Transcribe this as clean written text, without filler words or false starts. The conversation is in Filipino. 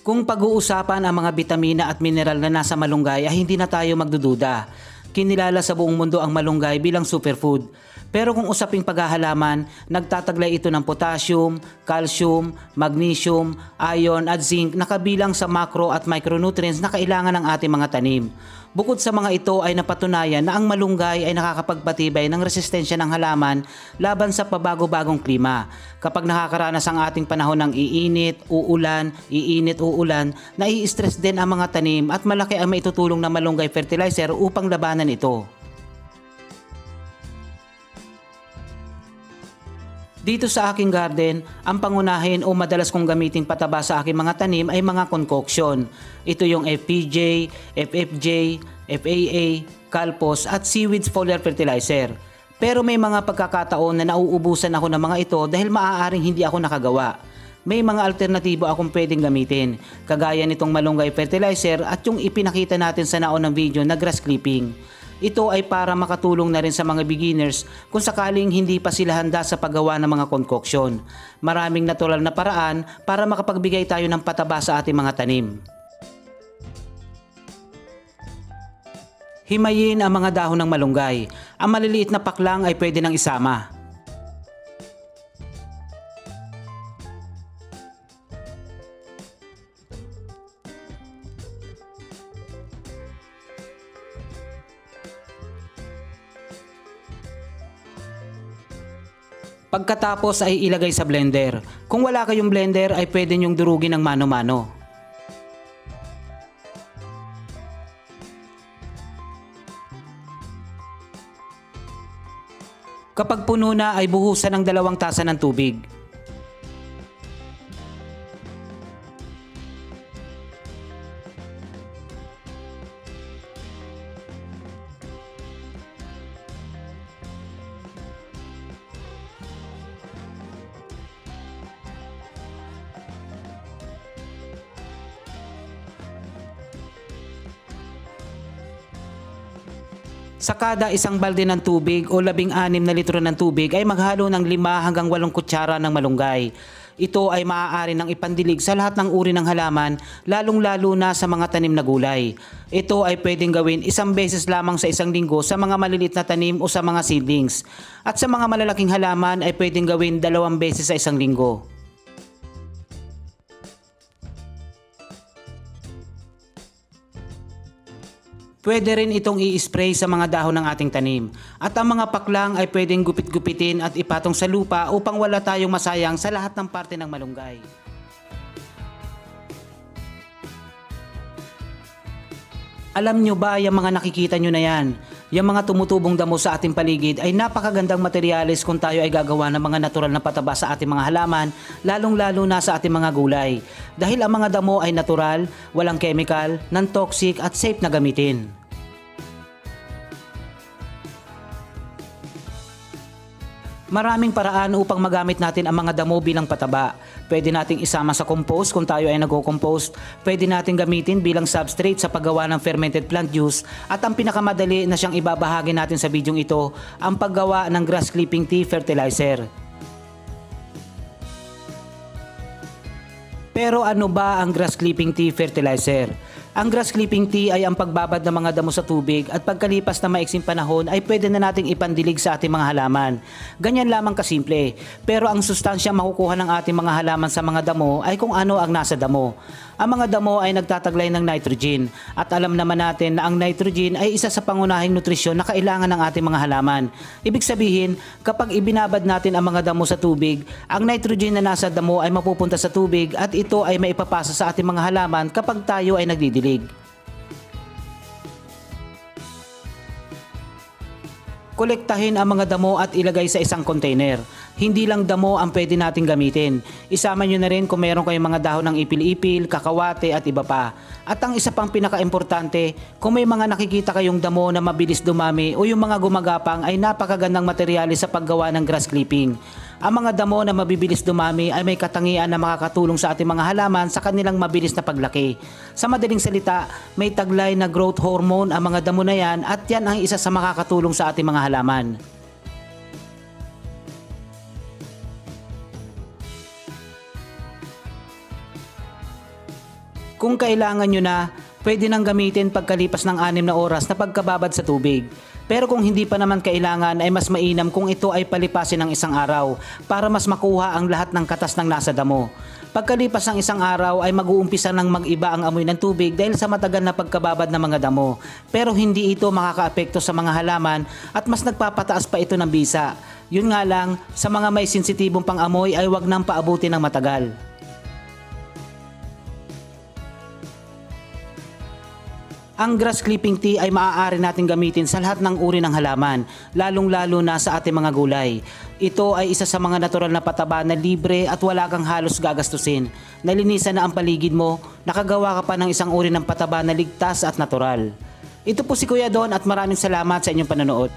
Kung pag-uusapan ang mga bitamina at mineral na nasa malunggay ay hindi na tayo magdududa. Kinilala sa buong mundo ang malunggay bilang superfood. Pero kung usaping paghahalaman, nagtataglay ito ng potassium, calcium, magnesium, iron at zinc na kabilang sa macro at micronutrients na kailangan ng ating mga tanim. Bukod sa mga ito ay napatunayan na ang malunggay ay nakakapagpatibay ng resistensya ng halaman laban sa pabago-bagong klima. Kapag nakakaranas ang ating panahon ng iinit, uulan, nai-stress din ang mga tanim at malaki ang maitutulong na malunggay fertilizer upang labanan ito. Dito sa aking garden, ang pangunahin o madalas kong gamitin pataba sa aking mga tanim ay mga concoction. Ito yung FPJ, FFJ, FAA, Calpos at Seaweed Foliar Fertilizer. Pero may mga pagkakataon na nauubusan ako ng mga ito dahil maaaring hindi ako nakagawa. May mga alternatibo akong pwedeng gamitin, kagaya nitong malunggay fertilizer at yung ipinakita natin sa naon ng video na grass clipping. Ito ay para makatulong na rin sa mga beginners kung sakaling hindi pa sila handa sa paggawa ng mga concoction. Maraming natural na paraan para makapagbigay tayo ng pataba sa ating mga tanim. Himayin ang mga dahon ng malunggay. Ang maliliit na paklang ay pwede nang isama. Pagkatapos ay ilagay sa blender. Kung wala kayong blender ay pwede nyong durugin ng mano-mano. Kapag puno na ay buhusan ng 2 tasa ng tubig. Sa kada isang balde ng tubig o 16 na litro ng tubig ay maghalo ng 5 hanggang 8 kutsara ng malunggay. Ito ay maaari nang ipandilig sa lahat ng uri ng halaman, lalong-lalo na sa mga tanim na gulay. Ito ay pwedeng gawin 1 beses lamang sa 1 linggo sa mga maliliit na tanim o sa mga seedlings. At sa mga malalaking halaman ay pwedeng gawin 2 beses sa 1 linggo. Pwede rin itong i-spray sa mga dahon ng ating tanim. At ang mga paklang ay pwedeng gupit-gupitin at ipatong sa lupa upang wala tayong masayang sa lahat ng parte ng malunggay. Alam nyo ba yung mga nakikita nyo na yan? Yung mga tumutubong damo sa ating paligid ay napakagandang materyales kung tayo ay gagawa ng mga natural na pataba sa ating mga halaman, lalong-lalo na sa ating mga gulay. Dahil ang mga damo ay natural, walang chemical, non-toxic at safe na gamitin. Maraming paraan upang magamit natin ang mga damo bilang pataba. Pwede nating isama sa compost kung tayo ay nagko-compost. Pwede nating gamitin bilang substrate sa paggawa ng fermented plant juice. At ang pinakamadali na siyang ibabahagi natin sa bidyong ito, ang paggawa ng grass clipping tea fertilizer. Pero ano ba ang grass clipping tea fertilizer? Ang grass clipping tea ay ang pagbabad ng mga damo sa tubig at pagkalipas ng maiksing panahon ay pwede na nating ipandilig sa ating mga halaman. Ganyan lamang kasimple, pero ang sustansya makukuha ng ating mga halaman sa mga damo ay kung ano ang nasa damo. Ang mga damo ay nagtataglay ng nitrogen at alam naman natin na ang nitrogen ay isa sa pangunahing nutrisyon na kailangan ng ating mga halaman. Ibig sabihin, kapag ibinabad natin ang mga damo sa tubig, ang nitrogen na nasa damo ay mapupunta sa tubig at ito ay maipapasa sa ating mga halaman kapag tayo ay nagdidilig. Kolektahin ang mga damo at ilagay sa isang container. Hindi lang damo ang pwede nating gamitin. Isama nyo na rin kung meron kayong mga dahon ng ipil-ipil, kakawate at iba pa. At ang isa pang pinaka-importante, kung may mga nakikita kayong damo na mabilis dumami o yung mga gumagapang ay napakagandang materyales sa paggawa ng grass clipping. Ang mga damo na mabibilis dumami ay may katangian na makakatulong sa ating mga halaman sa kanilang mabilis na paglaki. Sa madaling salita, may taglay na growth hormone ang mga damo na yan at yan ang isa sa makakatulong sa ating mga halaman. Kung kailangan nyo na, pwede nang gamitin pagkalipas ng 6 na oras na pagkababad sa tubig. Pero kung hindi pa naman kailangan ay mas mainam kung ito ay palipasin ng 1 araw para mas makuha ang lahat ng katas ng nasa damo. Pagkalipas ng 1 araw ay mag-uumpisa ng mag-iba ang amoy ng tubig dahil sa matagal na pagkababad ng mga damo. Pero hindi ito makakaapekto sa mga halaman at mas nagpapataas pa ito ng bisa. Yun nga lang, sa mga may sensitibong pang-amoy ay wag nang paabutin ng matagal. Ang grass clipping tea ay maaari natin gamitin sa lahat ng uri ng halaman, lalong-lalo na sa ating mga gulay. Ito ay isa sa mga natural na pataba na libre at wala kang halos gagastusin. Nalinisan na ang paligid mo, nakagawa ka pa ng isang uri ng pataba na ligtas at natural. Ito po si Kuya Don at maraming salamat sa inyong panonood.